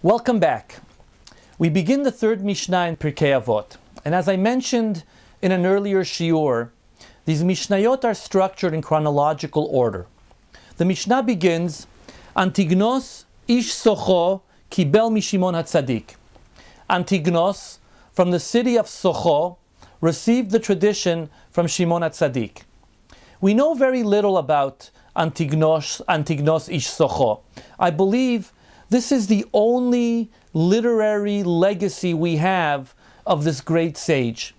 Welcome back. We begin the third Mishnah in Pirkei Avot. And as I mentioned in an earlier shiur, these Mishnayot are structured in chronological order. The Mishnah begins, Antignos ish Socho kibel mishimon hatzadik. Antignos, from the city of Socho, received the tradition from Shimon HaTzadik. We know very little about Antignos ish Socho. I believe this is the only literary legacy we have of this great sage.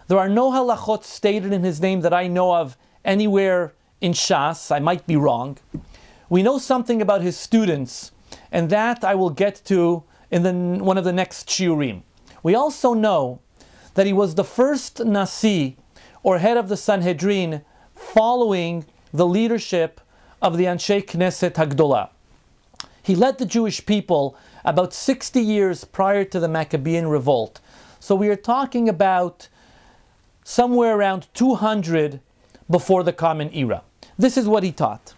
There are no halachot stated in his name that I know of anywhere in Shas. I might be wrong. We know something about his students, and that I will get to in one of the next shiurim. We also know that he was the first Nasi, or head of the Sanhedrin, following the leadership of the Anshe Knesset Hagdolah. He led the Jewish people about 60 years prior to the Maccabean revolt. So we are talking about somewhere around 200 before the Common Era. This is what he taught.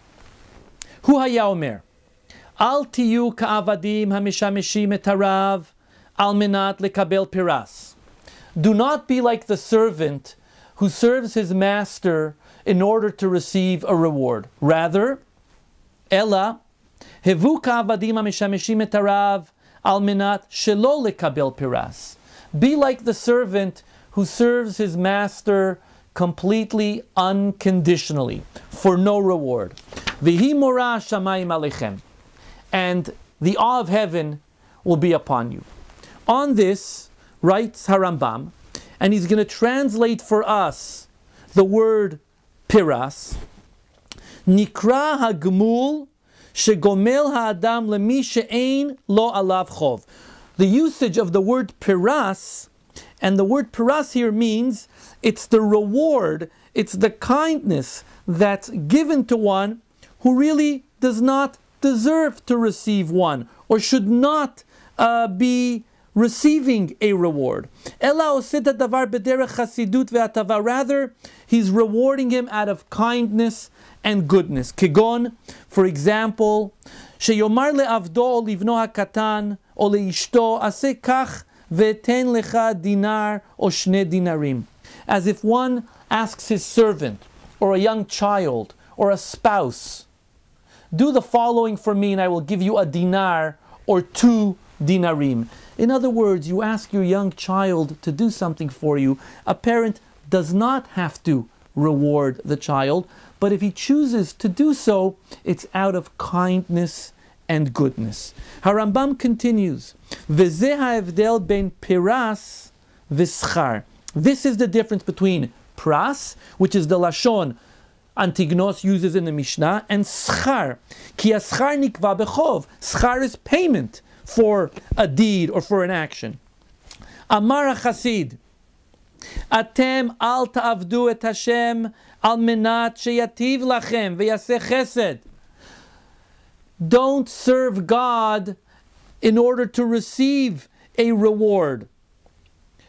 Hu haya omer, al tiyu ka'avadim hamishameshim et harav al menat lekabel piras. Do not be like the servant who serves his master in order to receive a reward. Rather, ela hevu ka'avadim hamishameshim et harav al menat shelo lekabel piras. Be like the servant who serves his master completely, unconditionally, for no reward. V'hi mora shamayim alechem, and the awe of heaven will be upon you. On this, writes Harambam, and he's going to translate for us the word piras, nikra hagmul shegomel ha'adam lemi she'ein lo alav chov. The usage of the word piras, and the word piras here means it's the reward, it's the kindness that's given to one who really does not deserve to receive one, or should not be receiving a reward. Rather, he's rewarding him out of kindness and goodness. Kegon, for example, sheyomar le'avdo o livno hakatan o leishto aseh kach ve'ten lecha dinar o shne dinarim. As if one asks his servant, or a young child, or a spouse, do the following for me and I will give you a dinar or 2 dinarim. In other words, you ask your young child to do something for you. A parent does not have to reward the child, but if he chooses to do so, it's out of kindness and goodness. Harambam continues, V'zeh ha'evdel ben piras v'schar. This is the difference between pras, which is the lashon Antignos uses in the Mishnah, and schar. Ki aschar nikva bechov. Schar is payment for a deed or for an action. Amar HaChasid, Atem al ta'avdu et Hashem al menat sheyativ lachem v'yaseh chesed. Don't serve God in order to receive a reward,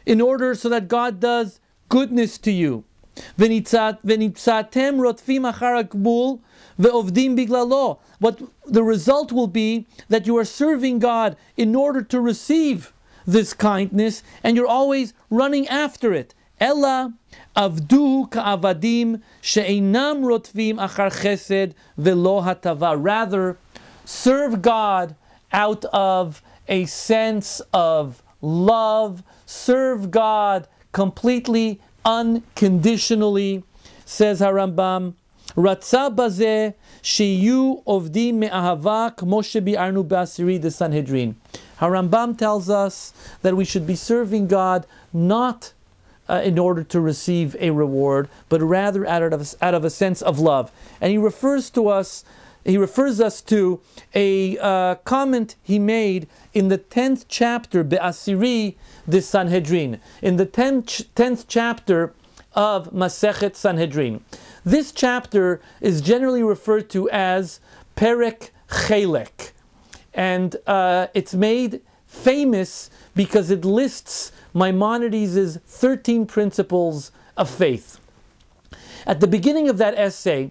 in order so that God does goodness to you. But the result will be that you are serving God in order to receive this kindness, and you're always running after it. Ella avdu ka'avadim she'einam rotvim achar chesed velo hatava. Rather, serve God out of a sense of love. Serve God completely, unconditionally. Says Harambam, Ratza bazeh sheyu ovdim me'ahava kmo shebi'arnu b'asiri de Sanhedrin. Harambam tells us that we should be serving God not in order to receive a reward, but rather out of a sense of love. And he refers us to a comment he made in the 10th chapter, Be'asiri de Sanhedrin, in the 10th chapter of Masechet Sanhedrin. This chapter is generally referred to as Perek Chelek, and it's made famous because it lists Maimonides' 13 principles of faith. At the beginning of that essay,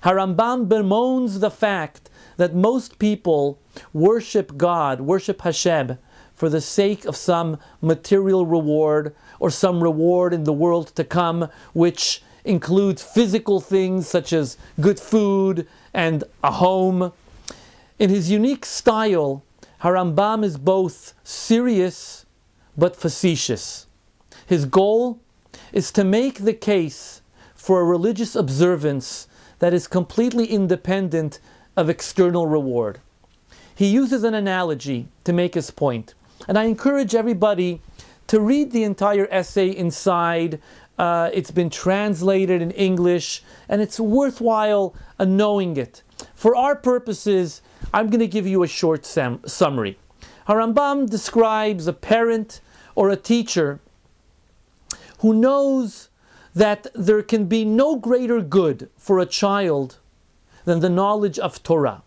Harambam bemoans the fact that most people worship God, worship Hashem, for the sake of some material reward or some reward in the world to come, which includes physical things such as good food and a home. In his unique style, Harambam is both serious but facetious. His goal is to make the case for a religious observance that is completely independent of external reward. He uses an analogy to make his point. And I encourage everybody to read the entire essay inside. It's been translated in English, and it's worthwhile knowing it. For our purposes, I'm going to give you a short summary. Harambam describes a parent or a teacher who knows that there can be no greater good for a child than the knowledge of Torah.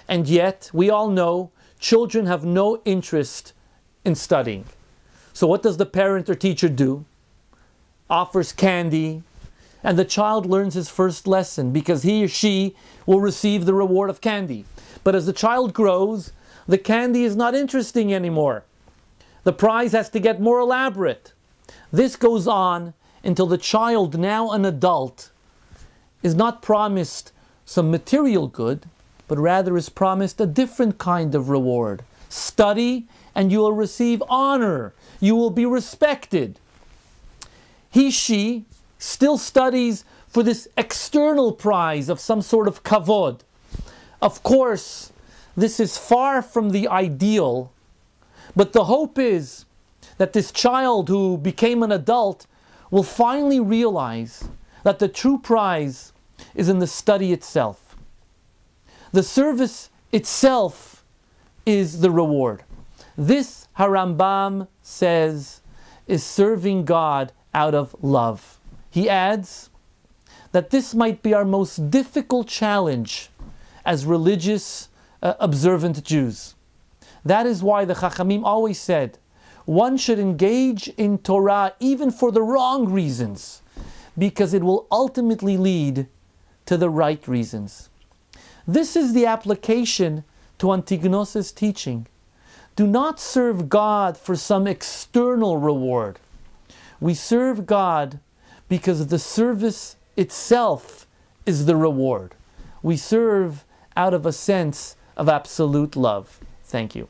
And yet, we all know, children have no interest in studying. So what does the parent or teacher do? Offers candy, and the child learns his first lesson because he or she will receive the reward of candy. But as the child grows, the candy is not interesting anymore. The prize has to get more elaborate. This goes on until the child, now an adult, is not promised some material good, but rather is promised a different kind of reward. Study and you will receive honor. You will be respected. She still studies for this external prize of some sort of kavod. Of course, this is far from the ideal, but the hope is that this child who became an adult will finally realize that the true prize is in the study itself. The service itself is the reward. This, Harambam says, is serving God out of love. He adds that this might be our most difficult challenge as religious, observant Jews. That is why the Chachamim always said, one should engage in Torah even for the wrong reasons, because it will ultimately lead to the right reasons. This is the application to Antignos' teaching. Do not serve God for some external reward. We serve God because the service itself is the reward. We serve out of a sense of absolute love. Thank you.